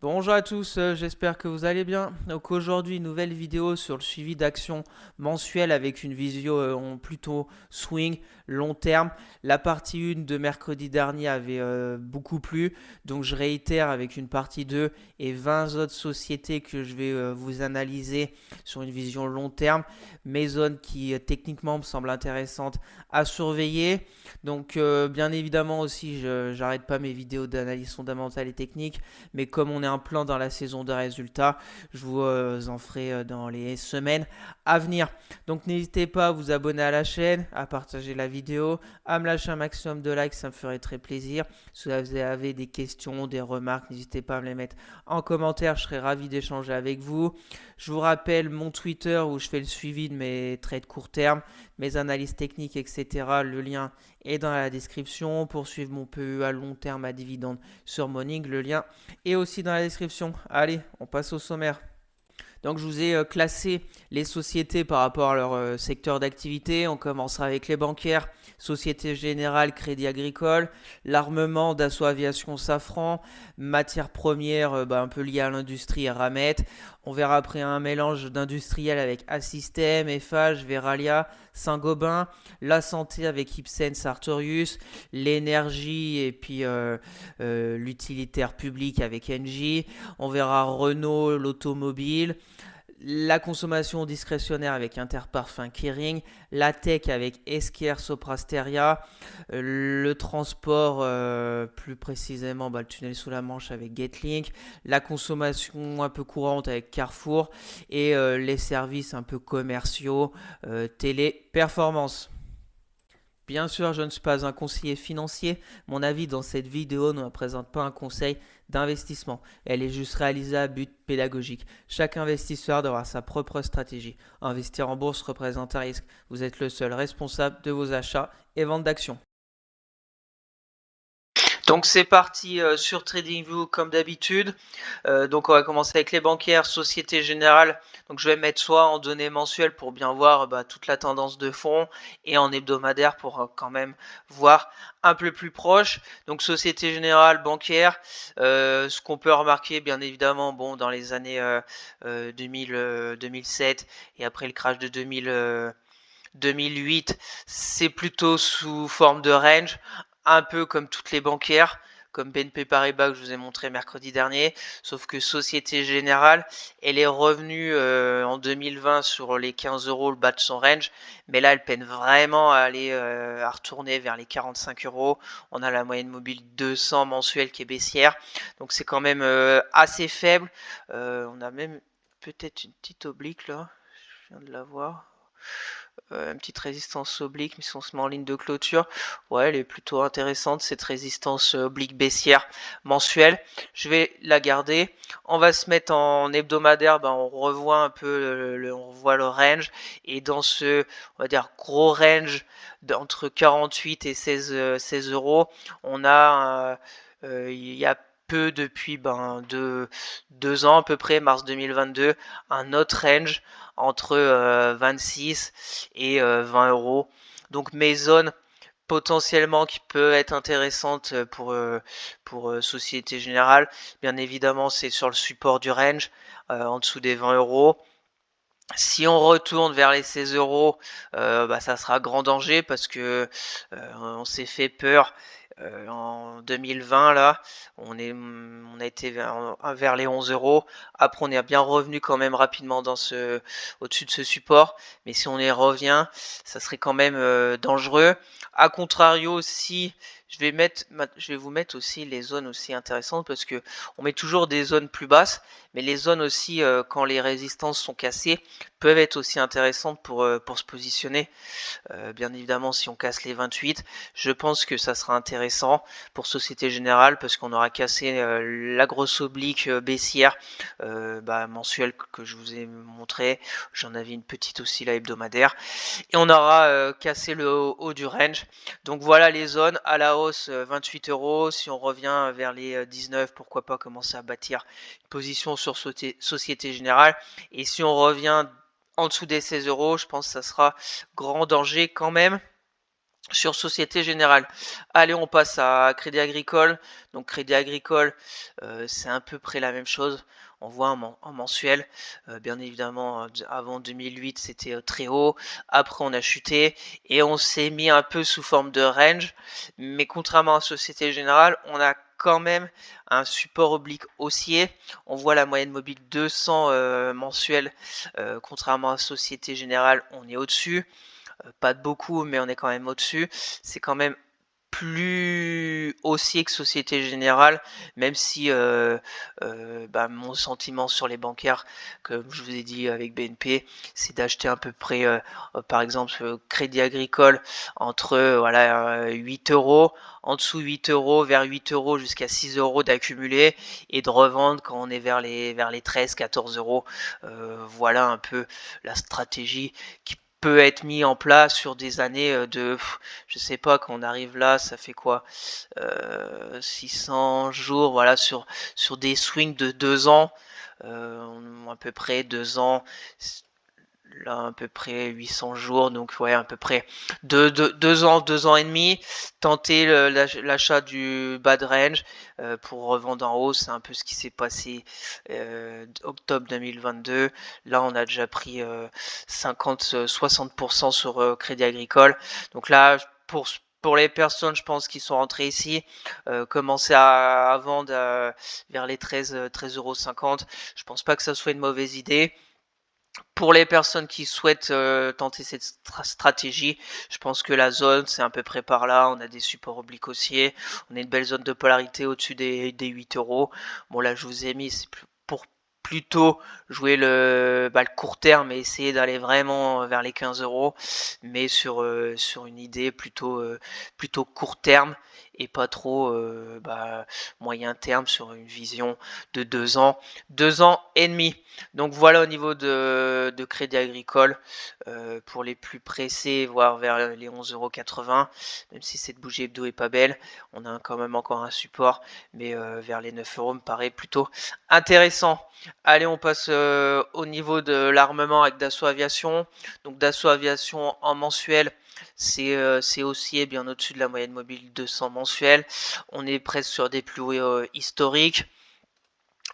Bonjour à tous, j'espère que vous allez bien. Donc aujourd'hui, une nouvelle vidéo sur le suivi d'actions mensuelles avec une visio en plutôt swing, long terme. La partie 1 de mercredi dernier avait beaucoup plu, donc je réitère avec une partie 2 et 20 autres sociétés que je vais vous analyser sur une vision long terme. Mes zones qui techniquement me semblent intéressantes à surveiller. Donc bien évidemment aussi, j'arrête pas mes vidéos d'analyse fondamentale et technique, mais comme on est un plan dans la saison de résultats, je vous en ferai dans les semaines à venir. Donc n'hésitez pas à vous abonner à la chaîne, à partager la vidéo, à me lâcher un maximum de likes, ça me ferait très plaisir. Si vous avez des questions, des remarques, n'hésitez pas à me les mettre en commentaire, je serai ravi d'échanger avec vous. Je vous rappelle mon Twitter où je fais le suivi de mes trades court terme, mes analyses techniques, etc. Le lien est dans la description. Pour suivre mon PE à long terme à dividende sur Morning, le lien est aussi dans la description. Allez, on passe au sommaire. Donc je vous ai classé les sociétés par rapport à leur secteur d'activité. On commencera avec les bancaires, Société Générale, Crédit Agricole, l'armement, Dassault Aviation, Safran, matières premières un peu liées à l'industrie, Ramet. On verra après un mélange d'industriels avec Assystem, Eiffage, Veralia, Saint-Gobain, la santé avec Ipsen, Sartorius, l'énergie et puis l'utilitaire public avec Engie. On verra Renault, l'automobile, la consommation discrétionnaire avec Interparfum Kering, la tech avec Esker Soprasteria, le transport plus précisément le tunnel sous la Manche avec Getlink, la consommation un peu courante avec Carrefour et les services un peu commerciaux, télé, performance. Bien sûr, je ne suis pas un conseiller financier. Mon avis dans cette vidéo ne représente pas un conseil d'investissement. Elle est juste réalisée à but pédagogique. Chaque investisseur devra sa propre stratégie. Investir en bourse représente un risque. Vous êtes le seul responsable de vos achats et ventes d'actions. Donc c'est parti sur TradingView comme d'habitude. Donc on va commencer avec les bancaires, Société Générale. Donc je vais mettre soit en données mensuelles pour bien voir toute la tendance de fond et en hebdomadaire pour quand même voir un peu plus proche. Donc Société Générale, bancaire. Ce qu'on peut remarquer bien évidemment dans les années 2007 et après le crash de 2008, c'est plutôt sous forme de range, un peu comme toutes les bancaires, comme BNP Paribas que je vous ai montré mercredi dernier, sauf que Société Générale, elle est revenue en 2020 sur les 15 euros le bas de son range, mais là elle peine vraiment à aller à retourner vers les 45 euros. On a la moyenne mobile 200 mensuelle qui est baissière, donc c'est quand même assez faible. On a même peut-être une petite oblique là, je viens de la voir. Une petite résistance oblique, mais si on se met en ligne de clôture, ouais, elle est plutôt intéressante, cette résistance oblique baissière mensuelle. Je vais la garder. On va se mettre en hebdomadaire, on revoit un peu, on revoit le range, et dans ce, on va dire, gros range entre 48 et 16 euros, on a, il y a peu depuis 2 ans à peu près, mars 2022, un autre range entre 26 et 20 euros. Donc mes zones potentiellement qui peuvent être intéressantes pour Société Générale, bien évidemment c'est sur le support du range, en dessous des 20 euros. Si on retourne vers les 16 euros, ça sera grand danger parce que on s'est fait peur en 2020 là. On a été vers les 11 euros. Après, on est bien revenu quand même rapidement au-dessus de ce support. Mais si on y revient, ça serait quand même dangereux. A contrario, si je vais vous mettre aussi les zones aussi intéressantes parce que on met toujours des zones plus basses, mais les zones aussi quand les résistances sont cassées peuvent être aussi intéressantes pour se positionner. Bien évidemment, si on casse les 28, je pense que ça sera intéressant pour Société Générale parce qu'on aura cassé la grosse oblique baissière mensuelle que je vous ai montré. J'en avais une petite aussi la hebdomadaire. Et on aura cassé le haut du range. Donc voilà les zones à la hausse 28 euros. Si on revient vers les 19, pourquoi pas commencer à bâtir une position sur Société Générale. Et si on revient en dessous des 16 euros, je pense que ça sera grand danger quand même. sur Société Générale. Allez, on passe à Crédit Agricole. Donc Crédit Agricole, c'est à peu près la même chose. On voit en mensuel, bien évidemment, avant 2008, c'était très haut. Après, on a chuté et on s'est mis un peu sous forme de range. Mais contrairement à Société Générale, on a quand même un support oblique haussier. On voit la moyenne mobile 200 mensuelle. Contrairement à Société Générale, on est au-dessus. Pas de beaucoup, mais on est quand même au-dessus. C'est quand même plus haussier que Société Générale, même si mon sentiment sur les bancaires, comme je vous ai dit avec BNP, c'est d'acheter à peu près, par exemple, Crédit Agricole entre 8 euros, en dessous 8 euros, vers 8 euros jusqu'à 6 euros d'accumuler, et de revendre quand on est vers les 13-14 euros. Voilà un peu la stratégie qui peut être mis en place sur des années je sais pas, quand on arrive là, ça fait quoi, 600 jours, voilà, sur des swings de 2 ans, à peu près 2 ans, là à peu près 800 jours, donc ouais, à peu près 2 ans, 2 ans et demi, tenter l'achat du bad range pour revendre en haut. C'est un peu ce qui s'est passé octobre 2022. Là, on a déjà pris 50-60% sur Crédit Agricole. Donc là, pour les personnes, je pense, qui sont rentrées ici, commencer à vendre vers les 13,50 €, je pense pas que ça soit une mauvaise idée. Pour les personnes qui souhaitent tenter cette stratégie, je pense que la zone, c'est à peu près par là. On a des supports obliques haussiers. On a une belle zone de polarité au-dessus des 8 euros. Bon, là, je vous ai mis, c'est pour plutôt jouer le court terme et essayer d'aller vraiment vers les 15 euros, mais sur une idée plutôt court terme et pas trop moyen terme, sur une vision de 2 ans et demi. Donc voilà au niveau de Crédit Agricole, pour les plus pressés, voire vers les 11,80 €, même si cette bougie hebdo est pas belle, on a quand même encore un support, mais vers les 9 euros me paraît plutôt intéressant. Allez, on passe au niveau de l'armement avec Dassault Aviation. Donc Dassault Aviation en mensuel, c'est aussi bien au-dessus de la moyenne mobile 200 mensuel. On est presque sur des plus hauts historiques.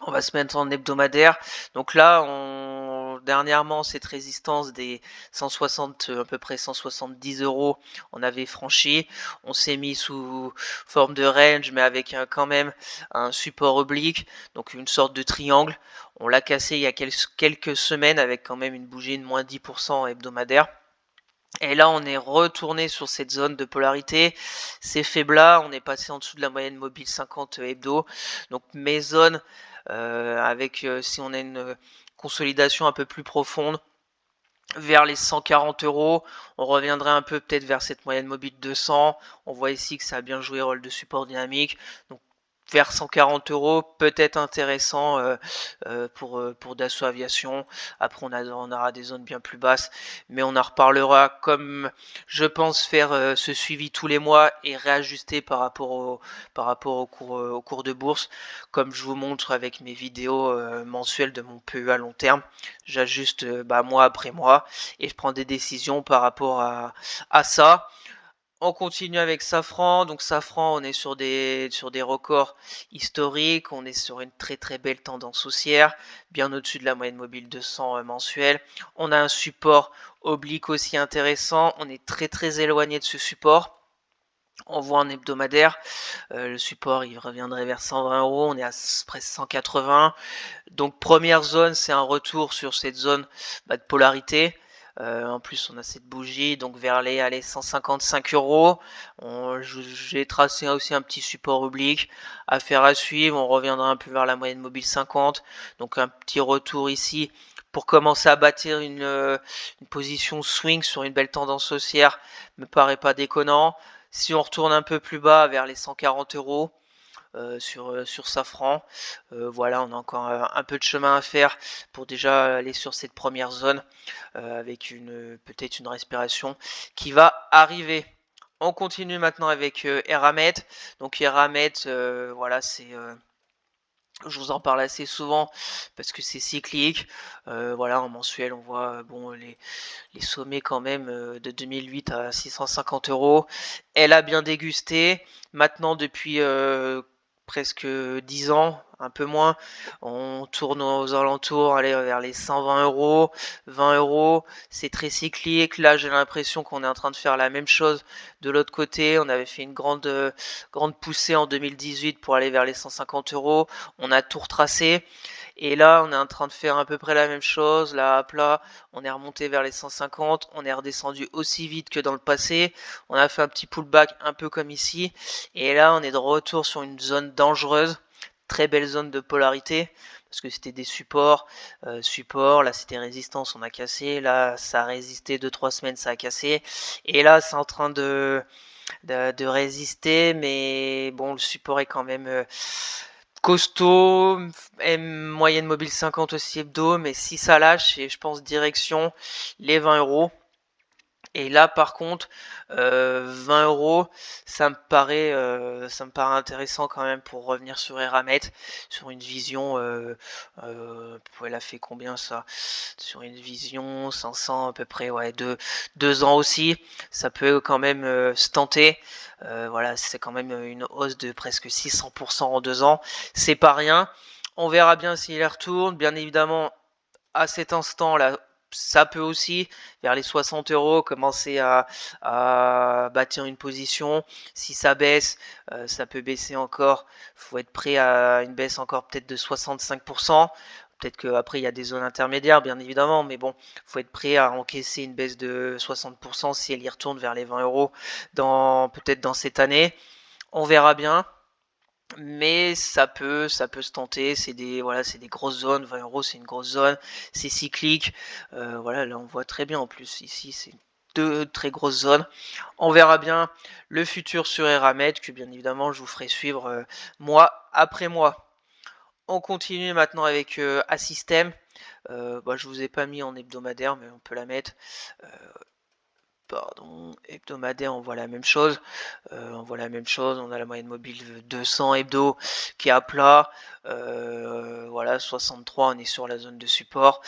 On va se mettre en hebdomadaire. Donc là, dernièrement, cette résistance des 160, à peu près 170 euros, on avait franchi. On s'est mis sous forme de range, mais avec quand même un support oblique, donc une sorte de triangle. On l'a cassé il y a quelques semaines avec quand même une bougie de moins 10% hebdomadaire. Et là, on est retourné sur cette zone de polarité. C'est faible, on est passé en dessous de la moyenne mobile 50 hebdo. Donc mes zones, si on a une consolidation un peu plus profonde, vers les 140 euros, on reviendrait un peu peut-être vers cette moyenne mobile 200. On voit ici que ça a bien joué rôle de support dynamique. Donc vers 140 euros, peut-être intéressant pour Dassault Aviation. Après, on aura des zones bien plus basses, mais on en reparlera, comme je pense faire ce suivi tous les mois et réajuster par rapport au cours de bourse, comme je vous montre avec mes vidéos mensuelles de mon PE à long terme. J'ajuste mois après mois et je prends des décisions par rapport à ça. On continue avec Safran. Donc Safran, on est sur des records historiques. On est sur une très très belle tendance haussière, bien au-dessus de la moyenne mobile 200 mensuelle. On a un support oblique aussi intéressant. On est très très éloigné de ce support. On voit en hebdomadaire, le support il reviendrait vers 120 euros. On est à presque 180. Donc première zone, c'est un retour sur cette zone de polarité. En plus, on a cette bougie, donc vers les 155 euros. J'ai tracé aussi un petit support oblique. Affaire à suivre, on reviendra un peu vers la moyenne mobile 50. Donc un petit retour ici pour commencer à bâtir une position swing sur une belle tendance haussière. Me paraît pas déconnant. Si on retourne un peu plus bas vers les 140 euros, sur Safran. Voilà, on a encore un peu de chemin à faire pour déjà aller sur cette première zone avec peut-être une respiration qui va arriver. On continue maintenant avec Eramet. Donc Eramet, voilà, Je vous en parle assez souvent parce que c'est cyclique. Voilà, en mensuel, on voit bon les sommets quand même de 2008 à 650 euros. Elle a bien dégusté. Maintenant, depuis presque 10 ans, un peu moins, on tourne aux alentours, aller vers les 120 euros, 20 euros. C'est très cyclique. Là, j'ai l'impression qu'on est en train de faire la même chose de l'autre côté. On avait fait une grande poussée en 2018 pour aller vers les 150 euros. On a tout retracé. Et là, on est en train de faire à peu près la même chose. Là, à plat, on est remonté vers les 150. On est redescendu aussi vite que dans le passé. On a fait un petit pullback un peu comme ici. Et là, on est de retour sur une zone dangereuse. Très belle zone de polarité. Parce que c'était des supports. Là, c'était résistance, on a cassé. Là, ça a résisté 2-3 semaines, ça a cassé. Et là, c'est en train de résister. Mais bon, le support est quand même costaud, moyenne mobile 50 aussi hebdo, mais si ça lâche, et je pense direction les 20 euros. Et là, par contre, 20 euros, ça me paraît intéressant quand même pour revenir sur Eramet, sur une vision, elle a fait combien ça? Sur une vision 500 à peu près, ouais, 2 ans aussi, ça peut quand même se tenter. Voilà, c'est quand même une hausse de presque 600% en 2 ans, c'est pas rien. On verra bien s'il retourne, bien évidemment, à cet instant-là, ça peut aussi, vers les 60 euros, commencer à bâtir une position. Si ça baisse, ça peut baisser encore. Il faut être prêt à une baisse encore peut-être de 65%. Peut-être qu'après, il y a des zones intermédiaires, bien évidemment, mais bon, il faut être prêt à encaisser une baisse de 60% si elle y retourne vers les 20 euros peut-être dans cette année. On verra bien. Mais ça peut se tenter. C'est des grosses zones. 20 euros, c'est une grosse zone. C'est cyclique. Voilà, là, on voit très bien en plus. Ici, c'est deux très grosses zones. On verra bien le futur sur Eramet, que bien évidemment, je vous ferai suivre mois après mois. On continue maintenant avec Assystem. Je vous ai pas mis en hebdomadaire, mais on peut la mettre. Pardon, hebdomadaire, on voit la même chose. On a la moyenne mobile 200 hebdo qui est à plat. Voilà, 63, on est sur la zone de support.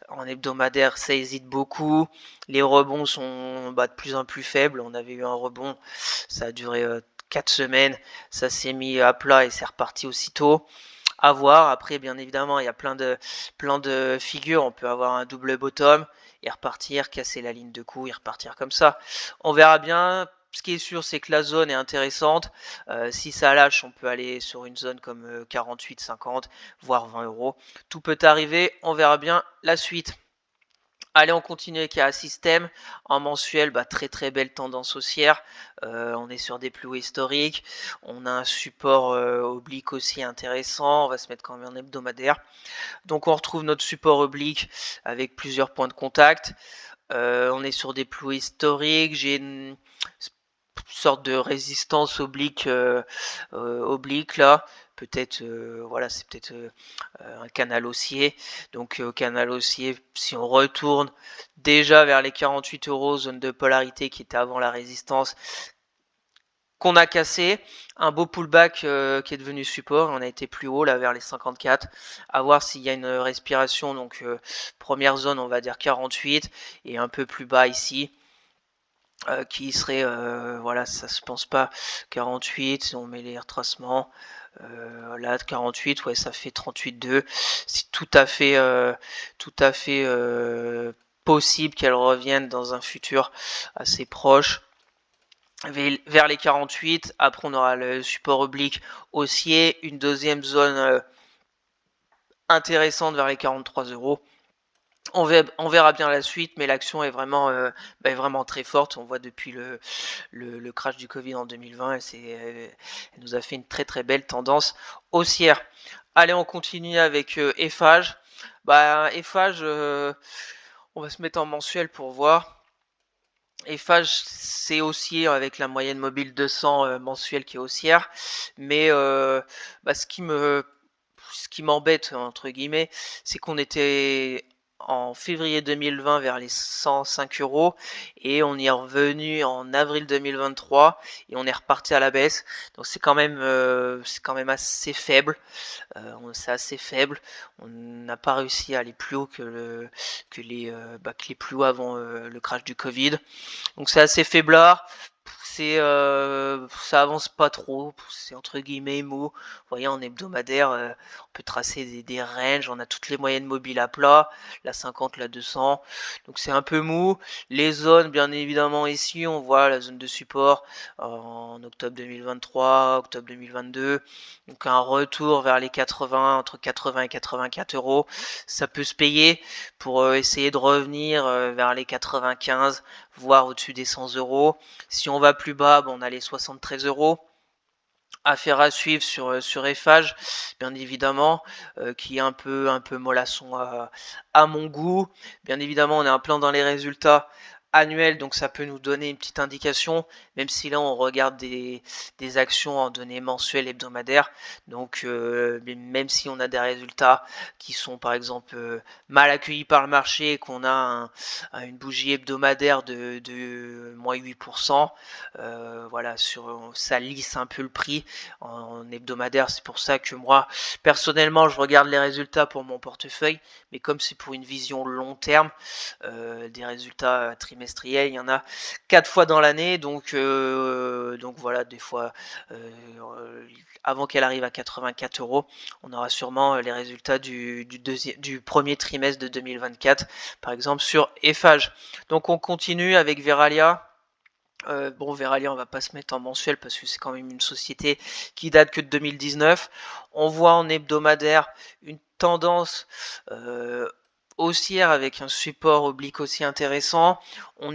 En hebdomadaire, ça hésite beaucoup. Les rebonds sont de plus en plus faibles. On avait eu un rebond, ça a duré 4 semaines. Ça s'est mis à plat et c'est reparti aussitôt. À voir. Après, bien évidemment, il y a plein de figures. On peut avoir un double bottom et repartir, casser la ligne de coup et repartir comme ça. On verra bien. Ce qui est sûr, c'est que la zone est intéressante. Si ça lâche, on peut aller sur une zone comme 48, 50, voire 20 euros. Tout peut arriver. On verra bien la suite. Allez, on continue avec un système en mensuel, très très belle tendance haussière. On est sur des plus hauts historiques. On a un support oblique aussi intéressant. On va se mettre quand même en hebdomadaire. Donc on retrouve notre support oblique avec plusieurs points de contact. On est sur des plus hauts historiques. J'ai une sorte de résistance oblique là. Peut-être voilà, c'est peut-être un canal haussier. Donc canal haussier, si on retourne déjà vers les 48 euros, zone de polarité qui était avant la résistance, qu'on a cassé, un beau pullback qui est devenu support, on a été plus haut là vers les 54, à voir s'il y a une respiration. Donc première zone, on va dire 48, et un peu plus bas ici, qui serait, voilà, ça se pense pas, 48, si on met les retracements, là 48, ouais, ça fait 38,2. C'est tout à fait possible qu'elle revienne dans un futur assez proche vers les 48. Après, on aura le support oblique haussier, une deuxième zone intéressante vers les 43 euros. On verra bien la suite, mais l'action est vraiment très forte. On voit depuis le crash du Covid en 2020, elle nous a fait une très très belle tendance haussière. Allez, on continue avec Eiffage. Eiffage, on va se mettre en mensuel pour voir. Eiffage, c'est haussier avec la moyenne mobile 200 mensuelle qui est haussière, mais ce qui m'embête entre guillemets, c'est qu'on était en février 2020 vers les 105 € et on y est revenu en avril 2023 et on est reparti à la baisse. Donc c'est quand même assez faible. C'est assez faible. On n'a pas réussi à aller plus haut que les plus hauts avant le crash du Covid. Donc c'est assez faiblard. Ça avance pas trop, c'est entre guillemets mou. Vous voyez, en hebdomadaire, on peut tracer des ranges, on a toutes les moyennes mobiles à plat, la 50, la 200, donc c'est un peu mou. Les zones, bien évidemment, ici, on voit la zone de support en octobre 2023, octobre 2022, donc un retour vers les 80, entre 80 et 84 €. Ça peut se payer pour essayer de revenir vers les 95, voire au-dessus des 100 €. Si on va plus bas, on a les 73 €. Affaire à suivre sur Eiffage, bien évidemment, qui est un peu mollasson à mon goût. Bien évidemment, on est un plan dans les résultats annuels, donc ça peut nous donner une petite indication, même si là on regarde des actions en données mensuelles, hebdomadaires. Donc même si on a des résultats qui sont par exemple mal accueillis par le marché et qu'on a une bougie hebdomadaire de moins 8%, voilà, ça lisse un peu le prix en hebdomadaire. C'est pour ça que moi, personnellement, je regarde les résultats pour mon portefeuille, mais comme c'est pour une vision long terme, des résultats trimestriels, il y en a 4 fois dans l'année, donc voilà, des fois, avant qu'elle arrive à 84 €, on aura sûrement les résultats du premier trimestre de 2024, par exemple sur Eiffage. Donc on continue avec Verallia. Verallia, on va pas se mettre en mensuel parce que c'est quand même une société qui date que de 2019. On voit en hebdomadaire une tendance haussière avec un support oblique aussi intéressant. On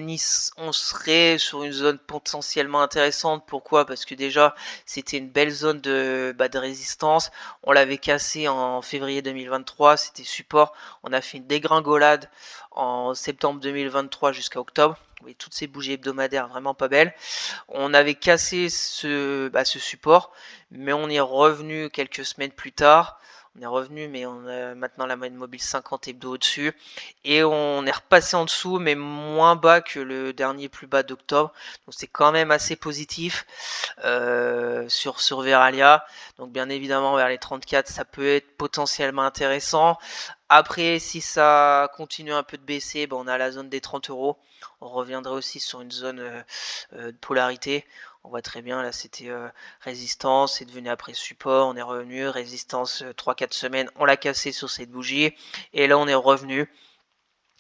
serait sur une zone potentiellement intéressante. Pourquoi? Parce que déjà, c'était une belle zone de résistance. On l'avait cassé en février 2023, c'était support. On a fait une dégringolade en septembre 2023 jusqu'à octobre. Vous voyez toutes ces bougies hebdomadaires vraiment pas belles. On avait cassé ce support, mais on y est revenu quelques semaines plus tard. On est revenu, mais on a maintenant la moyenne mobile 50 hebdo au-dessus. Et on est repassé en dessous, mais moins bas que le dernier plus bas d'octobre. Donc c'est quand même assez positif sur Verallia. Donc bien évidemment, vers les 34, ça peut être potentiellement intéressant. Après, si ça continue un peu de baisser, on a la zone des 30 €. On reviendrait aussi sur une zone de polarité. On voit très bien, là c'était résistance, c'est devenu après support, on est revenu, résistance 3-4 semaines, on l'a cassé sur cette bougie, et là on est revenu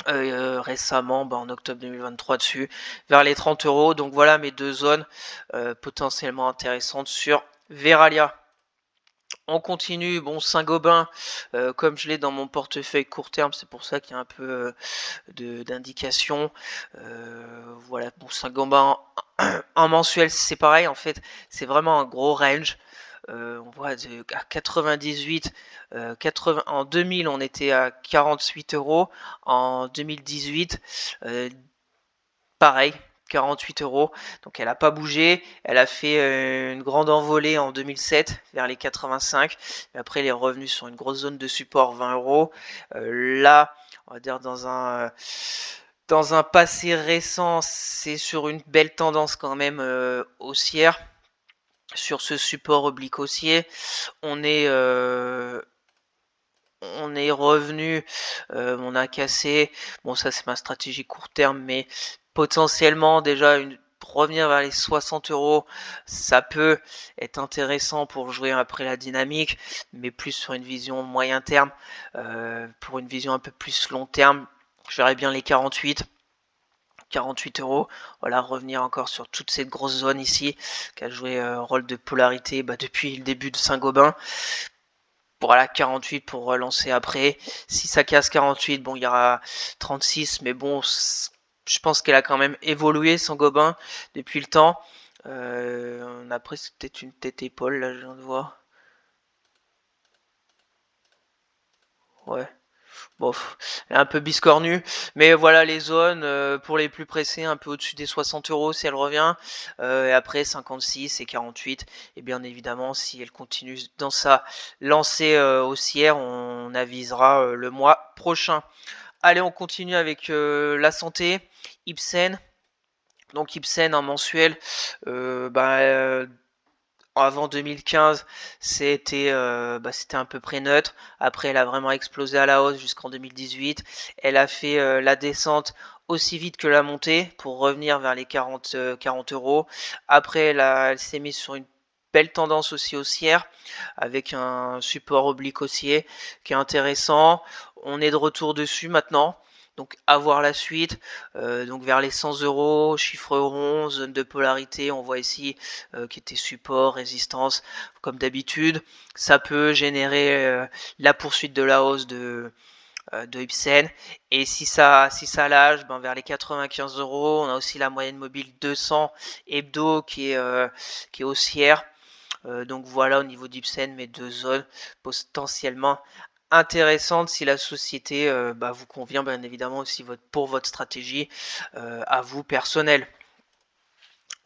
récemment, en octobre 2023 dessus, vers les 30 €. Donc voilà mes deux zones potentiellement intéressantes sur Verallia. On continue, Saint-Gobain, comme je l'ai dans mon portefeuille court terme, c'est pour ça qu'il y a un peu d'indication. Voilà, Saint-Gobain en mensuel, c'est pareil, en fait, c'est vraiment un gros range. On voit à 98, en 2000, on était à 48 €. En 2018, pareil, 48 €. Donc elle n'a pas bougé. Elle a fait une grande envolée en 2007 vers les 85. Mais après, elle est revenue sur une grosse zone de support 20 €. Là, on va dire dans un passé récent, c'est sur une belle tendance quand même haussière. Sur ce support oblique haussier, on est revenu, on a cassé. Ça c'est ma stratégie court terme, mais potentiellement déjà revenir vers les 60 €, ça peut être intéressant pour jouer après la dynamique, mais plus sur une vision moyen terme. Pour une vision un peu plus long terme, je verrais bien les 48 €. Voilà, revenir encore sur toute cette grosse zone ici qui a joué rôle de polarité depuis le début de Saint-Gobain. Voilà, 48 pour relancer après. Si ça casse 48, il y aura 36, mais je pense qu'elle a quand même évolué, Saint-Gobain, depuis le temps. Après, c'est peut-être une tête-épaule, là, je viens de voir. Ouais. Un peu biscornu, mais voilà les zones pour les plus pressés, un peu au-dessus des 60 € si elle revient, et après 56 et 48, et bien évidemment si elle continue dans sa lancée haussière, on avisera le mois prochain. Allez, on continue avec la santé, Ipsen. Donc Ipsen en mensuel, avant 2015, c'était à peu près neutre. Après, elle a vraiment explosé à la hausse jusqu'en 2018. Elle a fait la descente aussi vite que la montée pour revenir vers les 40 euros. Après, elle s'est mise sur une belle tendance aussi haussière avec un support oblique haussier qui est intéressant. On est de retour dessus maintenant. Donc à voir la suite, donc vers les 100 euros, chiffre rond, zone de polarité, on voit ici qui était support, résistance, comme d'habitude. Ça peut générer la poursuite de la hausse de Ipsen. Et si ça lâche, vers les 95 euros, on a aussi la moyenne mobile 200 hebdo qui est haussière. Donc voilà au niveau d'Ipsen, mes deux zones potentiellement intéressante si la société vous convient, bien évidemment aussi pour votre stratégie à vous personnelle.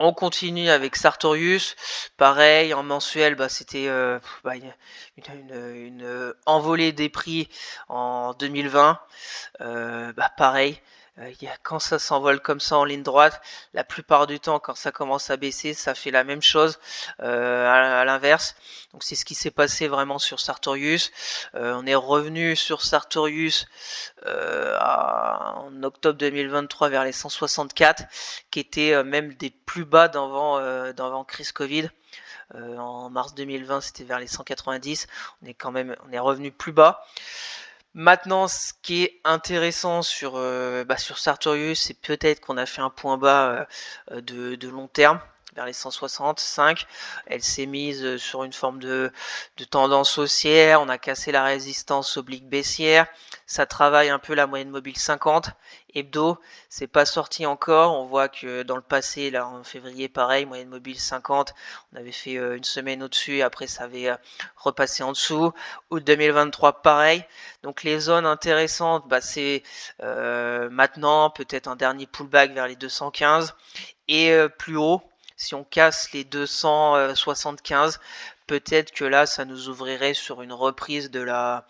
On continue avec Sartorius, pareil en mensuel, c'était une envolée des prix en 2020. Pareil, quand ça s'envole comme ça en ligne droite, la plupart du temps, quand ça commence à baisser, ça fait la même chose à l'inverse. Donc c'est ce qui s'est passé vraiment sur Sartorius. On est revenu sur Sartorius en octobre 2023 vers les 164, qui étaient même des plus bas d'avant crise Covid. En mars 2020, c'était vers les 190. On est revenu plus bas. Maintenant, ce qui est intéressant sur Sartorius, c'est peut-être qu'on a fait un point bas de long terme, vers les 165. Elle s'est mise sur une forme de tendance haussière. On a cassé la résistance oblique baissière. Ça travaille un peu la moyenne mobile 50. Hebdo, c'est pas sorti encore. On voit que dans le passé, là en février, pareil, moyenne mobile 50. On avait fait une semaine au-dessus et après ça avait repassé en dessous. Août 2023, pareil. Donc les zones intéressantes, c'est maintenant peut-être un dernier pullback vers les 215 et plus haut. Si on casse les 275, peut-être que là, ça nous ouvrirait sur une reprise de la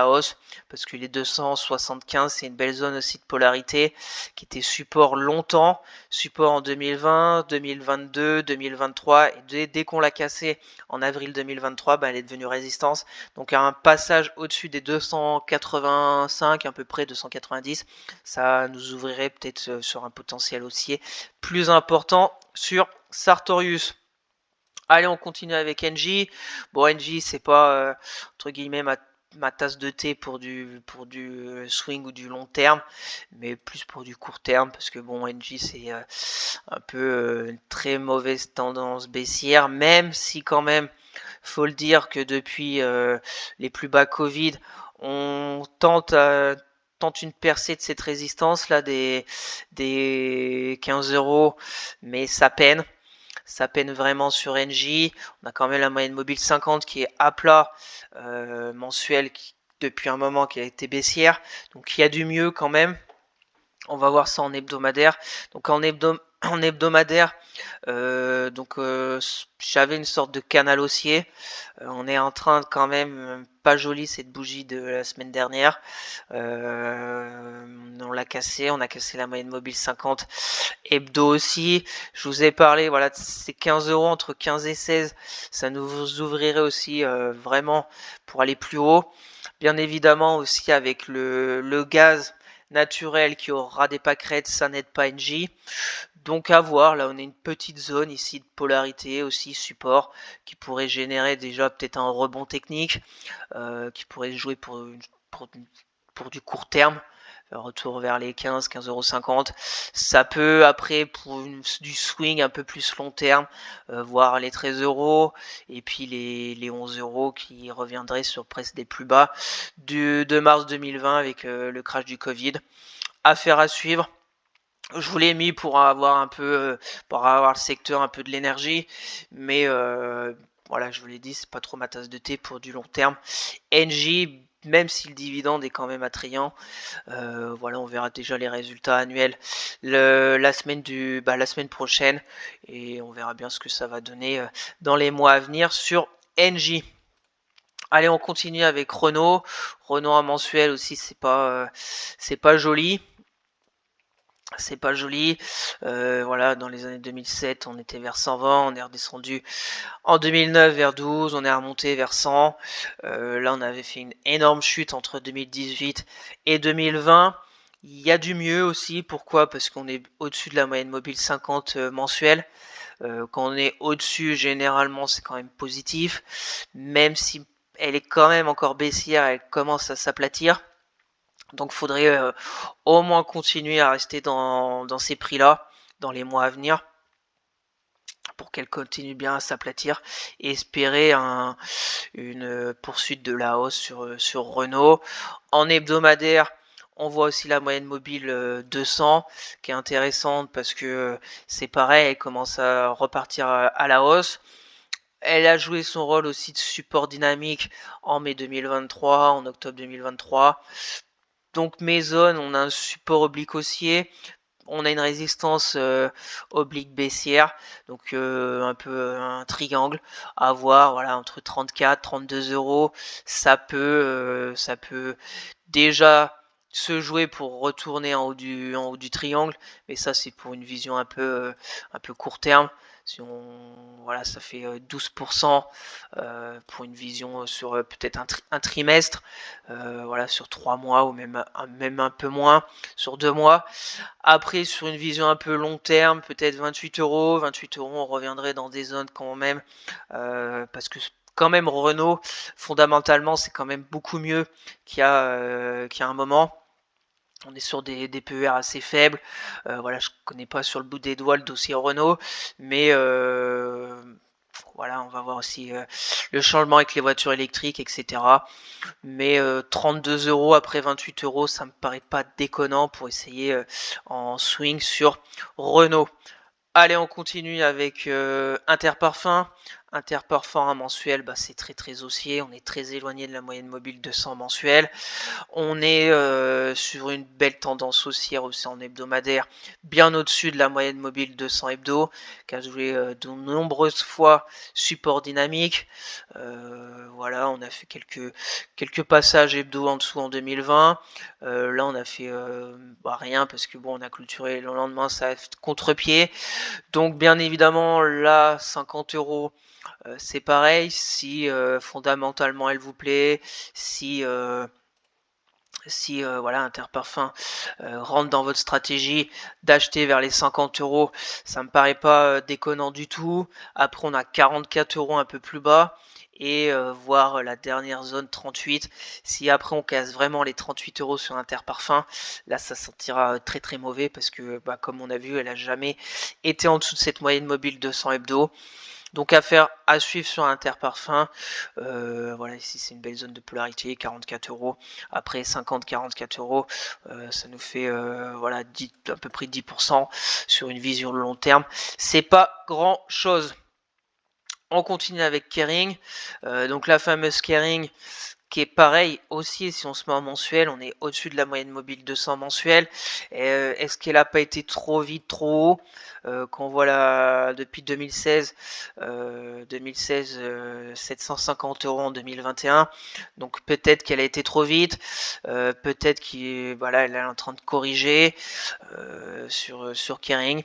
hausse, parce que les 275, c'est une belle zone aussi de polarité, qui était support longtemps, support en 2020, 2022, 2023, et dès qu'on l'a cassé en avril 2023, elle est devenue résistance. Donc un passage au-dessus des 285, à peu près 290, ça nous ouvrirait peut-être sur un potentiel haussier plus important sur Sartorius. Allez, on continue avec NJ. Bon, NJ, c'est pas entre guillemets ma tasse de thé pour du swing ou du long terme, mais plus pour du court terme, parce que bon, NJ c'est un peu une très mauvaise tendance baissière, même si quand même, faut le dire que depuis les plus bas Covid, on tente une percée de cette résistance là des 15 euros, mais ça peine. Ça peine vraiment sur NJ. On a quand même la moyenne mobile 50 qui est à plat mensuel depuis un moment qui a été baissière. Donc il y a du mieux quand même. On va voir ça en hebdomadaire. Donc en hebdomadaire, j'avais une sorte de canal haussier. On est en train de quand même, pas jolie cette bougie de la semaine dernière. On l'a cassé, on a cassé la moyenne mobile 50 hebdo aussi. Je vous ai parlé, voilà, c'est 15 euros entre 15 et 16. Ça nous ouvrirait aussi vraiment pour aller plus haut. Bien évidemment aussi avec le gaz naturel qui aura des pâquerettes, ça n'aide pas NJ. Donc à voir, là on a une petite zone ici de polarité aussi, support, qui pourrait générer déjà peut-être un rebond technique, qui pourrait jouer pour du court terme, retour vers les 15,50 €. Ça peut après pour du swing un peu plus long terme, voir les 13 euros et puis les 11 euros qui reviendraient sur presque des plus bas de mars 2020 avec le crash du Covid. Affaire à suivre. Je vous l'ai mis pour avoir le secteur un peu de l'énergie, mais voilà, je vous l'ai dit, c'est pas trop ma tasse de thé pour du long terme. NJ, même si le dividende est quand même attrayant, voilà, on verra déjà les résultats annuels la semaine prochaine et on verra bien ce que ça va donner dans les mois à venir sur NJ. Allez, on continue avec Renault. Renault en mensuel aussi, c'est pas joli. C'est pas joli. Voilà, dans les années 2007, on était vers 120, on est redescendu en 2009 vers 12, on est remonté vers 100. Là, on avait fait une énorme chute entre 2018 et 2020. Il y a du mieux aussi. Pourquoi? Parce qu'on est au-dessus de la moyenne mobile 50 mensuelle. Quand on est au-dessus, généralement, c'est quand même positif. Même si elle est quand même encore baissière, elle commence à s'aplatir. Donc, faudrait au moins continuer à rester dans ces prix-là dans les mois à venir pour qu'elle continue bien à s'aplatir et espérer une poursuite de la hausse sur Renault. En hebdomadaire, on voit aussi la moyenne mobile 200 qui est intéressante parce que c'est pareil, elle commence à repartir à la hausse. Elle a joué son rôle aussi de support dynamique en mai 2023, en octobre 2023. Donc mes zones, on a un support oblique haussier, on a une résistance oblique baissière, donc un peu un triangle à voir, voilà, entre 34 32 euros. Ça peut déjà se jouer pour retourner en haut du triangle, mais ça c'est pour une vision un peu court terme. Si on, voilà, ça fait 12% pour une vision sur peut-être un trimestre, voilà, sur 3 mois ou même un peu moins, sur 2 mois. Après, sur une vision un peu long terme, peut-être 28 euros. 28 euros, on reviendrait dans des zones quand même, parce que quand même Renault, fondamentalement, c'est quand même beaucoup mieux qu'il y a un moment. On est sur des PER assez faibles. Voilà, je connais pas sur le bout des doigts le dossier Renault, mais voilà, on va voir aussi le changement avec les voitures électriques, etc. Mais 32 euros après 28 euros, ça me paraît pas déconnant pour essayer en swing sur Renault. Allez, on continue avec Interparfum. Interparfum en mensuel, bah, c'est très haussier. On est très éloigné de la moyenne mobile 200 mensuelle. On est sur une belle tendance haussière aussi en hebdomadaire, bien au-dessus de la moyenne mobile 200 hebdo, qui a joué de nombreuses fois support dynamique. Voilà, on a fait quelques passages hebdo en dessous en 2020. Là, on a fait rien parce que bon, on a clôturé le lendemain, ça a fait contre-pied. Donc, bien évidemment, là, 50 euros. C'est pareil, si fondamentalement elle vous plaît, si voilà, Interparfum rentre dans votre stratégie d'acheter vers les 50 euros, ça me paraît pas déconnant du tout. Après, on a 44 euros un peu plus bas et voir la dernière zone 38. Si après on casse vraiment les 38 euros sur Interparfum, là ça sentira très mauvais parce que bah, comme on a vu, elle a jamais été en dessous de cette moyenne mobile 200 hebdo. Donc affaire à suivre sur Interparfum. Voilà, ici c'est une belle zone de polarité, 44 euros. Après 50-44 euros, ça nous fait voilà, à peu près 10% sur une vision de long terme. C'est pas grand chose. On continue avec Kering. Donc la fameuse Kering qui est pareil aussi, si on se met en mensuel, on est au-dessus de la moyenne mobile 200 mensuel. Est-ce qu'elle n'a pas été trop vite, trop haut quand on voit depuis 2016, 750 euros en 2021. Donc peut-être qu'elle a été trop vite, peut-être qu'elle voilà, elle est en train de corriger sur Kering.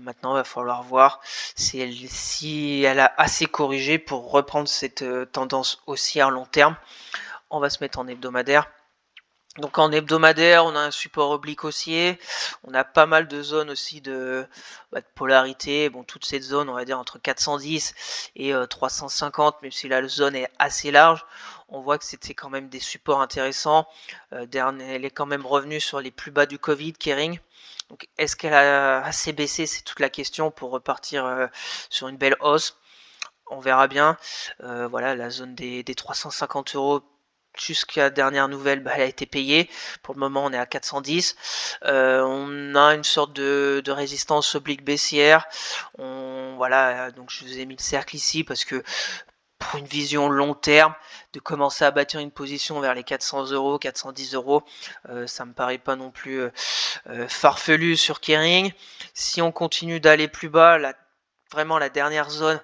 Maintenant, il va falloir voir si elle a assez corrigé pour reprendre cette tendance haussière long terme. On va se mettre en hebdomadaire. Donc en hebdomadaire, on a un support oblique haussier, on a pas mal de zones aussi de polarité. Bon, toute cette zone, on va dire entre 410 et 350, même si la zone est assez large. On voit que c'était quand même des supports intéressants. Elle est quand même revenue sur les plus bas du Covid, Kering. Donc est-ce qu'elle a assez baissé? C'est toute la question pour repartir sur une belle hausse. On verra bien. Voilà, la zone des 350 euros jusqu'à dernière nouvelle, bah, elle a été payée. Pour le moment, on est à 410. On a une sorte de résistance oblique baissière. Voilà, donc je vous ai mis le cercle ici parce que pour une vision long terme, de commencer à bâtir une position vers les 400 euros, 410 euros, ça me paraît pas non plus farfelu sur Kering. Si on continue d'aller plus bas, vraiment la dernière zone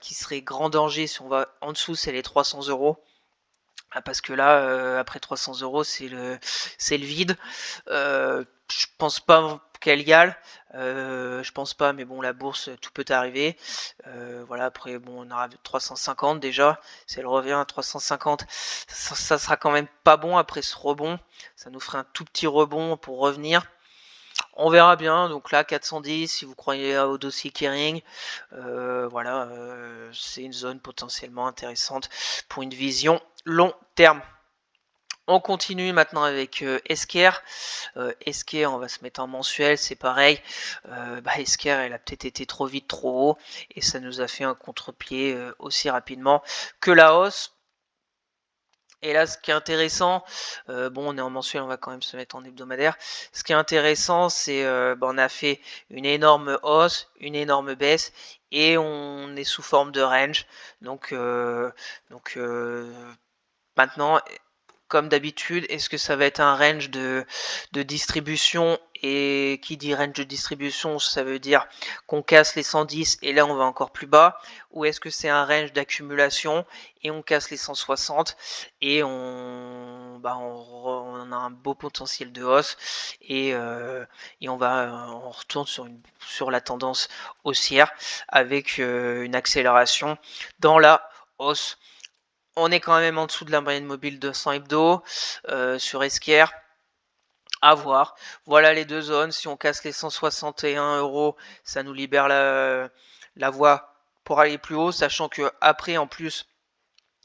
qui serait grand danger si on va en dessous, c'est les 300 euros. Parce que là, après 300 €, c'est le vide. Je pense pas qu'elle y aille. Je pense pas, mais bon, la bourse, tout peut arriver. Voilà, après, bon, on aura 350 déjà. Si elle revient à 350, ça sera quand même pas bon après ce rebond. Ça nous ferait un tout petit rebond pour revenir. On verra bien. Donc là, 410, si vous croyez au dossier Kering, voilà, c'est une zone potentiellement intéressante pour une vision long terme. On continue maintenant avec Esker. Esker, on va se mettre en mensuel, c'est pareil. Esker, elle a peut-être été trop vite, trop haut, et ça nous a fait un contre-pied aussi rapidement que la hausse. Et là, ce qui est intéressant, bon, on est en mensuel, on va quand même se mettre en hebdomadaire. Ce qui est intéressant, c'est on a fait une énorme hausse, une énorme baisse, et on est sous forme de range. Donc maintenant, comme d'habitude, est-ce que ça va être un range de distribution? Et qui dit range de distribution, ça veut dire qu'on casse les 110 et là on va encore plus bas? Ou est-ce que c'est un range d'accumulation et on casse les 160 et on a un beau potentiel de hausse et on retourne sur la tendance haussière avec une accélération dans la hausse. On est quand même en dessous de la moyenne mobile de 100 hebdo sur Esker. À voir. Voilà les deux zones. Si on casse les 161 €, ça nous libère la voie pour aller plus haut, sachant que après, en plus,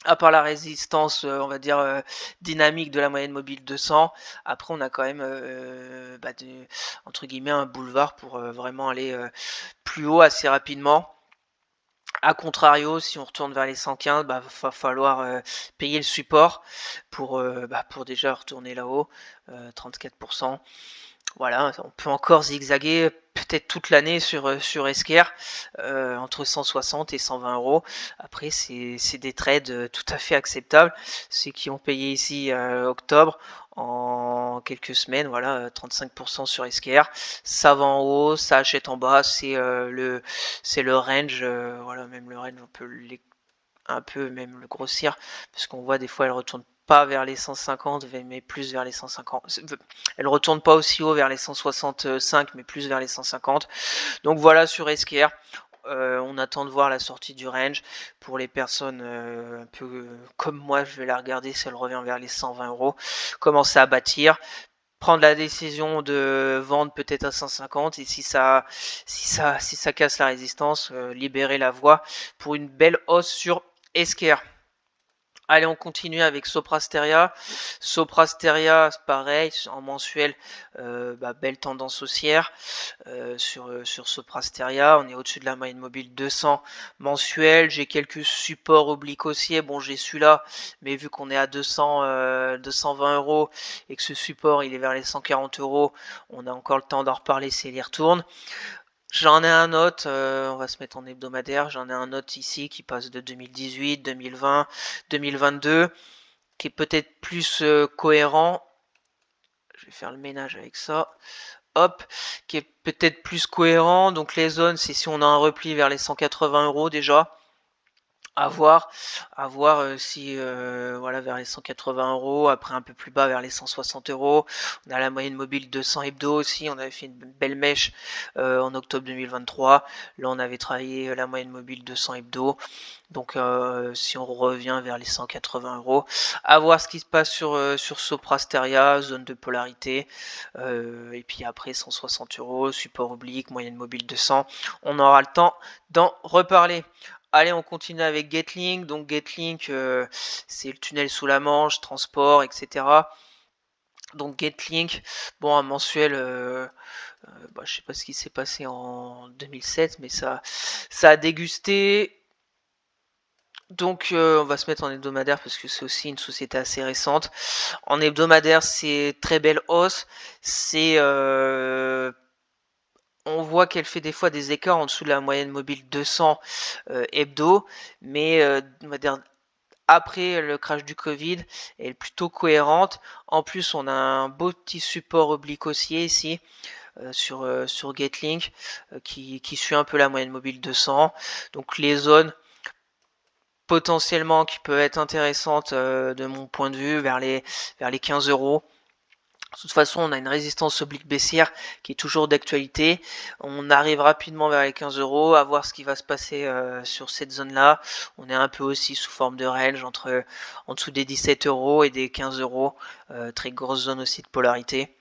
à part la résistance, on va dire dynamique de la moyenne mobile 200, après on a quand même entre guillemets un boulevard pour vraiment aller plus haut assez rapidement. A contrario, si on retourne vers les 115, va falloir payer le support pour déjà retourner là-haut, 34%. Voilà, on peut encore zigzaguer peut-être toute l'année sur Esker, entre 160 et 120 €. Après, c'est des trades tout à fait acceptables. Ceux qui ont payé ici octobre, en quelques semaines, voilà, 35% sur Esker. Ça va en haut, ça achète en bas, c'est le range, voilà, même le range, on peut un peu même le grossir, parce qu'on voit des fois elle retourne pas vers les 150, mais plus vers les 150. Elle retourne pas aussi haut vers les 165, mais plus vers les 150. Donc voilà sur Esker. On attend de voir la sortie du range. Pour les personnes un peu comme moi, je vais la regarder si elle revient vers les 120 €. Commencer à bâtir. Prendre la décision de vendre peut-être à 150 et si ça casse la résistance, libérer la voie pour une belle hausse sur Esker. Allez, on continue avec Soprasteria. Soprasteria, pareil, en mensuel, belle tendance haussière sur Soprasteria. On est au-dessus de la moyenne mobile 200 mensuel. J'ai quelques supports obliques haussiers. Bon, j'ai celui-là, mais vu qu'on est à 220 € et que ce support il est vers les 140 €, on a encore le temps d'en reparler s'il y retourne. J'en ai un autre, on va se mettre en hebdomadaire, j'en ai un autre ici qui passe de 2018, 2020, 2022, qui est peut-être plus cohérent. Je vais faire le ménage avec ça. Hop, qui est peut-être plus cohérent. Donc les zones, c'est si on a un repli vers les 180 € déjà. À voir si voilà, vers les 180 €, après un peu plus bas vers les 160 €. On a la moyenne mobile 200 hebdo aussi, on avait fait une belle mèche en octobre 2023. Là on avait travaillé la moyenne mobile 200 hebdo. Donc si on revient vers les 180 €, à voir ce qui se passe sur Soprasteria, zone de polarité. Et puis après 160 €, support oblique, moyenne mobile 200. On aura le temps d'en reparler. Allez, on continue avec Getlink. Donc Getlink, c'est le tunnel sous la Manche, transport, etc. Donc Getlink, bon, un mensuel, je sais pas ce qui s'est passé en 2007, mais ça a dégusté. Donc on va se mettre en hebdomadaire parce que c'est aussi une société assez récente. En hebdomadaire, c'est très belle hausse. C'est on voit qu'elle fait des fois des écarts en dessous de la moyenne mobile 200 hebdo, mais on va dire après le crash du Covid, elle est plutôt cohérente. En plus, on a un beau petit support oblique haussier ici sur Getlink qui suit un peu la moyenne mobile 200. Donc les zones potentiellement qui peut être intéressante de mon point de vue vers les 15 €. De toute façon, on a une résistance oblique baissière qui est toujours d'actualité. On arrive rapidement vers les 15 €, à voir ce qui va se passer sur cette zone-là. On est un peu aussi sous forme de range en dessous des 17 € et des 15 €. Très grosse zone aussi de polarité.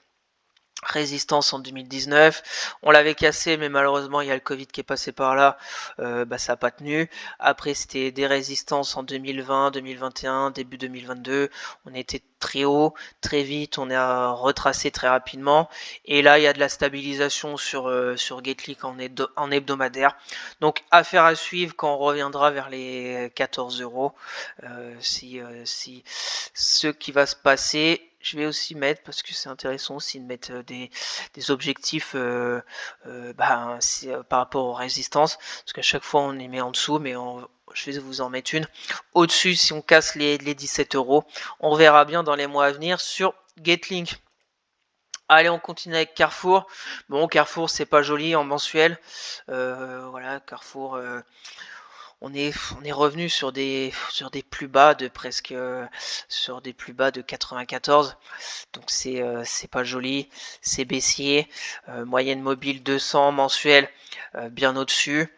Résistance en 2019, on l'avait cassé, mais malheureusement il y a le Covid qui est passé par là, ça n'a pas tenu. Après c'était des résistances en 2020, 2021, début 2022, on était très haut, très vite, on a retracé très rapidement, et là il y a de la stabilisation sur Gatelic en hebdomadaire. Donc affaire à suivre quand on reviendra vers les 14 €, si ce qui va se passer. Je vais aussi mettre, parce que c'est intéressant aussi de mettre des objectifs par rapport aux résistances, parce qu'à chaque fois on les met en dessous, mais je vais vous en mettre une au-dessus si on casse les 17 €. On verra bien dans les mois à venir sur Gatelic. Allez, on continue avec Carrefour. Bon, Carrefour, c'est pas joli en mensuel. Voilà, Carrefour, on est revenu sur des plus bas de presque sur des plus bas de 94. Donc c'est pas joli, c'est baissier. Moyenne mobile 200 mensuel, bien au-dessus.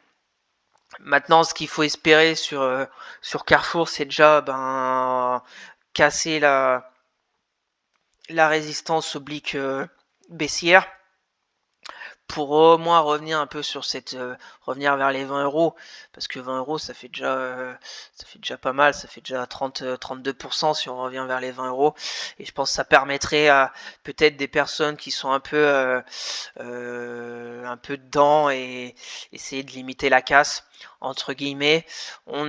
Maintenant, ce qu'il faut espérer sur Carrefour, c'est déjà casser la résistance oblique baissière, pour au moins revenir un peu sur revenir vers les 20 €, parce que 20 € ça fait déjà pas mal, ça fait déjà 32% si on revient vers les 20 €, et je pense que ça permettrait à peut-être des personnes qui sont un peu dedans, et essayer de limiter la casse entre guillemets. On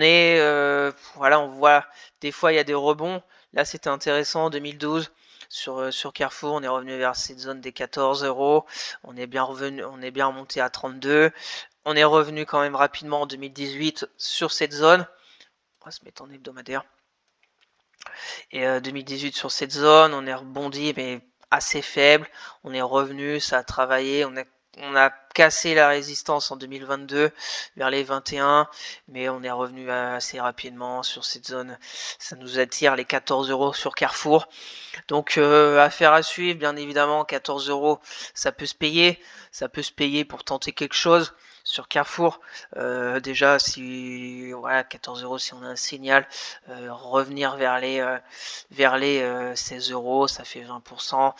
voit des fois il y a des rebonds. Là c'était intéressant en 2012. Sur Carrefour, on est revenu vers cette zone des 14 €. On est bien remonté à 32. On est revenu quand même rapidement en 2018 sur cette zone. On va se mettre en hebdomadaire. Et 2018 sur cette zone, on est rebondi, mais assez faible. On est revenu, ça a travaillé. On a cassé la résistance en 2022 vers les 21, mais on est revenu assez rapidement sur cette zone. Ça nous attire les 14 € sur Carrefour. Donc affaire à suivre, bien évidemment. 14 €, ça peut se payer pour tenter quelque chose sur Carrefour. Déjà, si 14 €, si on a un signal, revenir vers les 16 €, ça fait 20%.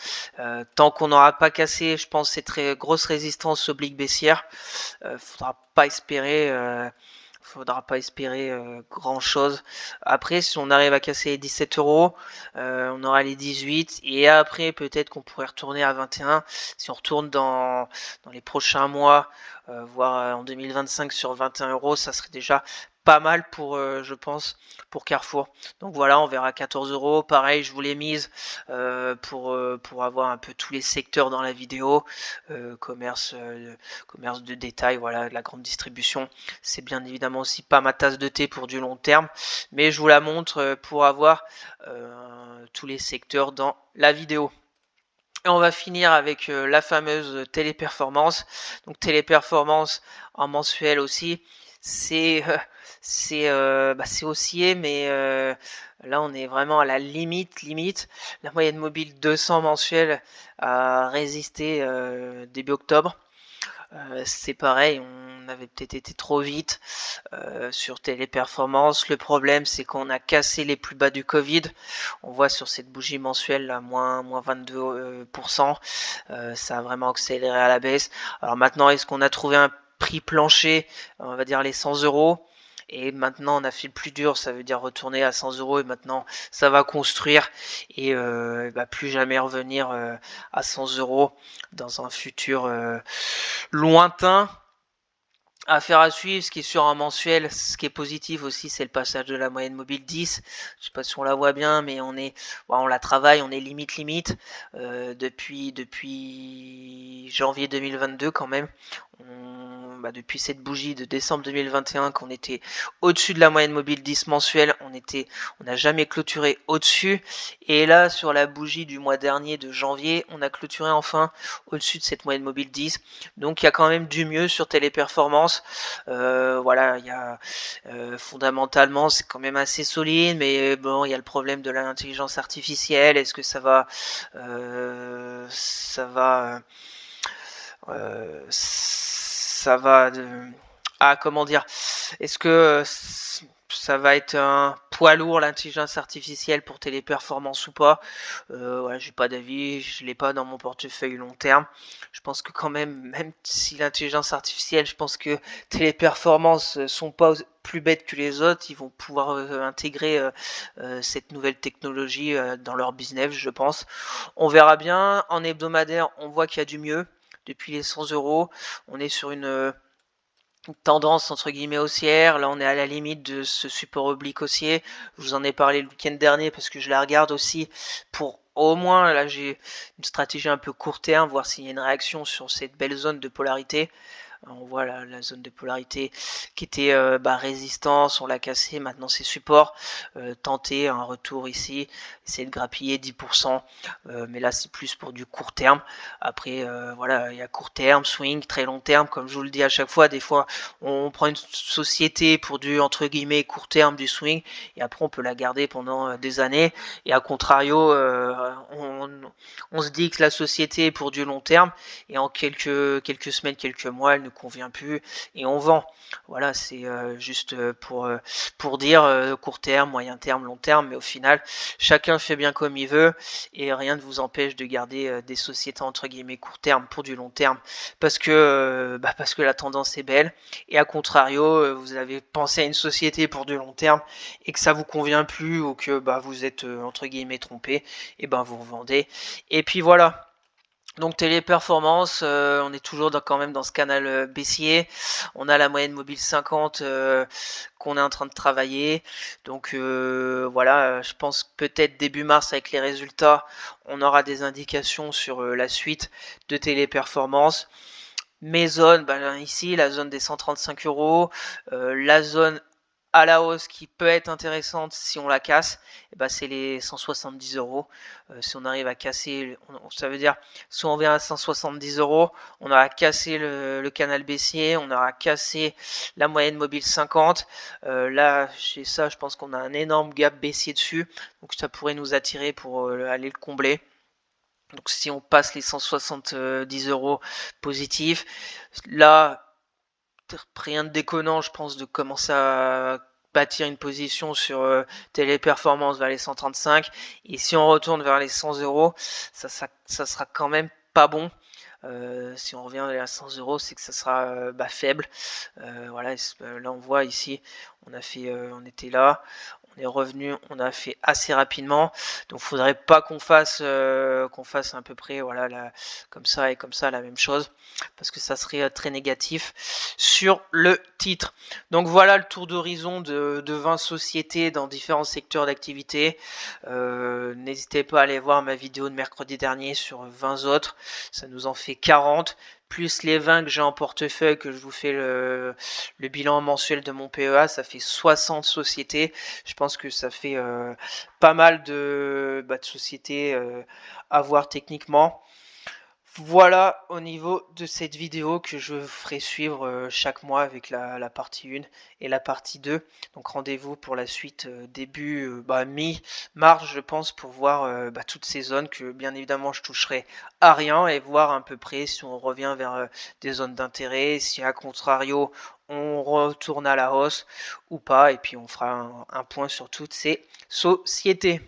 Tant qu'on n'aura pas cassé, je pense, ces très grosses résistances obliques baissières, faudra pas espérer grand chose. Après, si on arrive à casser les 17 €, on aura les 18, et après peut-être qu'on pourrait retourner à 21. Si on retourne dans les prochains mois, voire en 2025 sur 21 €, ça serait déjà pas mal pour, je pense, pour Carrefour. Donc voilà, on verra 14 €. Pareil, je vous l'ai mise pour avoir un peu tous les secteurs dans la vidéo. Commerce de détail, voilà, la grande distribution. C'est bien évidemment aussi pas ma tasse de thé pour du long terme, mais je vous la montre pour avoir tous les secteurs dans la vidéo. Et on va finir avec la fameuse téléperformance. Donc téléperformance en mensuel aussi, c'est haussier, mais là on est vraiment à la limite. La moyenne mobile 200 mensuel a résisté début octobre. C'est pareil, on avait peut-être été trop vite sur Téléperformance. Le problème, c'est qu'on a cassé les plus bas du Covid. On voit sur cette bougie mensuelle là, moins 22%. Ça a vraiment accéléré à la baisse. Alors maintenant, est-ce qu'on a trouvé un prix plancher, on va dire les 100 €? Et maintenant, on a fait le plus dur, ça veut dire retourner à 100 € et maintenant, ça va construire et plus jamais revenir à 100 € dans un futur lointain. Affaire à suivre. Ce qui est sur un mensuel, ce qui est positif aussi, c'est le passage de la moyenne mobile 10. Je sais pas si on la voit bien, mais on la travaille, on est limite depuis janvier 2022 quand même. depuis cette bougie de décembre 2021 qu'on était au-dessus de la moyenne mobile 10 mensuelle, on n'a jamais clôturé au-dessus, et là sur la bougie du mois dernier de janvier, on a clôturé enfin au-dessus de cette moyenne mobile 10. Donc il y a quand même du mieux sur Téléperformance. Voilà, il y a fondamentalement c'est quand même assez solide, mais bon, il y a le problème de l'intelligence artificielle. Est-ce que ça va comment dire, est-ce que ça va être un poids lourd l'intelligence artificielle pour Téléperformance ou pas? Ouais, j'ai pas d'avis, je l'ai pas dans mon portefeuille long terme. Je pense que quand même si l'intelligence artificielle, je pense que Téléperformance sont pas plus bêtes que les autres, ils vont pouvoir intégrer cette nouvelle technologie dans leur business, je pense. On verra bien. En hebdomadaire, on voit qu'il y a du mieux. Depuis les 100 €, on est sur une tendance entre guillemets haussière. Là, on est à la limite de ce support oblique haussier. Je vous en ai parlé le week-end dernier parce que je la regarde aussi pour au moins, là j'ai une stratégie un peu court terme, voir s'il y a une réaction sur cette belle zone de polarité. On voit la zone de polarité qui était résistance, on l'a cassé, maintenant c'est support. Tenter un retour ici, essayer de grappiller 10%, mais là c'est plus pour du court terme. Après voilà, il y a court terme, swing, très long terme, comme je vous le dis à chaque fois. Des fois on prend une société pour du entre guillemets court terme, du swing, et après on peut la garder pendant des années, et à contrario on se dit que la société est pour du long terme, et en quelques semaines, quelques mois, elle ne convient plus et on vend. Voilà, c'est juste pour dire court terme, moyen terme, long terme, mais au final, chacun fait bien comme il veut, et rien ne vous empêche de garder des sociétés entre guillemets court terme pour du long terme, parce que la tendance est belle, et à contrario, vous avez pensé à une société pour du long terme et que ça vous convient plus, ou que vous êtes entre guillemets trompé, et vous revendez. Et puis voilà. Donc Téléperformance, on est toujours quand même dans ce canal baissier. On a la moyenne mobile 50 qu'on est en train de travailler. Donc voilà, je pense que peut-être début mars avec les résultats, on aura des indications sur la suite de Téléperformance. Mes zones, ici la zone des 135 €, la zone à la hausse qui peut être intéressante si on la casse, c'est les 170 €. Si on arrive à casser, ça veut dire si on vient à 170 €, on aura cassé le canal baissier, on aura cassé la moyenne mobile 50. Là, chez ça, je pense qu'on a un énorme gap baissier dessus, donc ça pourrait nous attirer pour aller le combler. Donc si on passe les 170 € positifs, là, rien de déconnant, je pense, de commencer à bâtir une position sur Téléperformance vers les 135, et si on retourne vers les 100 €, ça sera quand même pas bon. Si on revient à 100 €, c'est que ça sera faible. Voilà, là on voit ici, on était là, on est revenu, on a fait assez rapidement, donc faudrait pas qu'on fasse à peu près voilà comme ça et comme ça la même chose, parce que ça serait très négatif sur le titre. Donc voilà le tour d'horizon de 20 sociétés dans différents secteurs d'activité. N'hésitez pas à aller voir ma vidéo de mercredi dernier sur 20 autres, ça nous en fait 40, plus les 20 que j'ai en portefeuille, que je vous fais le bilan mensuel de mon PEA, ça fait 60 sociétés. Je pense que ça fait pas mal de sociétés à voir techniquement. Voilà au niveau de cette vidéo que je ferai suivre chaque mois avec la partie 1 et la partie 2. Donc rendez-vous pour la suite début mi-mars, je pense, pour voir toutes ces zones que bien évidemment je toucherai à rien, et voir à peu près si on revient vers des zones d'intérêt, si à contrario on retourne à la hausse ou pas, et puis on fera un point sur toutes ces sociétés.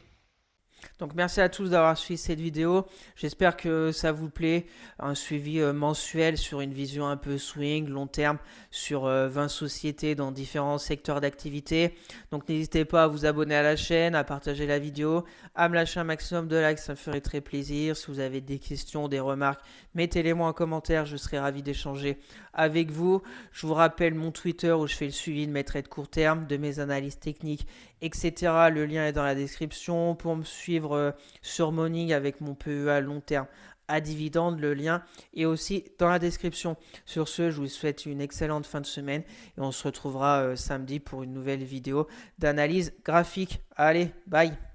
Donc merci à tous d'avoir suivi cette vidéo, j'espère que ça vous plaît, un suivi mensuel sur une vision un peu swing, long terme, sur 20 sociétés dans différents secteurs d'activité. Donc n'hésitez pas à vous abonner à la chaîne, à partager la vidéo, à me lâcher un maximum de likes, ça me ferait très plaisir. Si vous avez des questions, des remarques, mettez-les-moi en commentaire, je serai ravi d'échanger avec vous. Je vous rappelle mon Twitter où je fais le suivi de mes trades court terme, de mes analyses techniques etc. Le lien est dans la description. Pour me suivre sur Morning avec mon PEA long terme à dividende, le lien est aussi dans la description. Sur ce, je vous souhaite une excellente fin de semaine et on se retrouvera samedi pour une nouvelle vidéo d'analyse graphique. Allez, bye!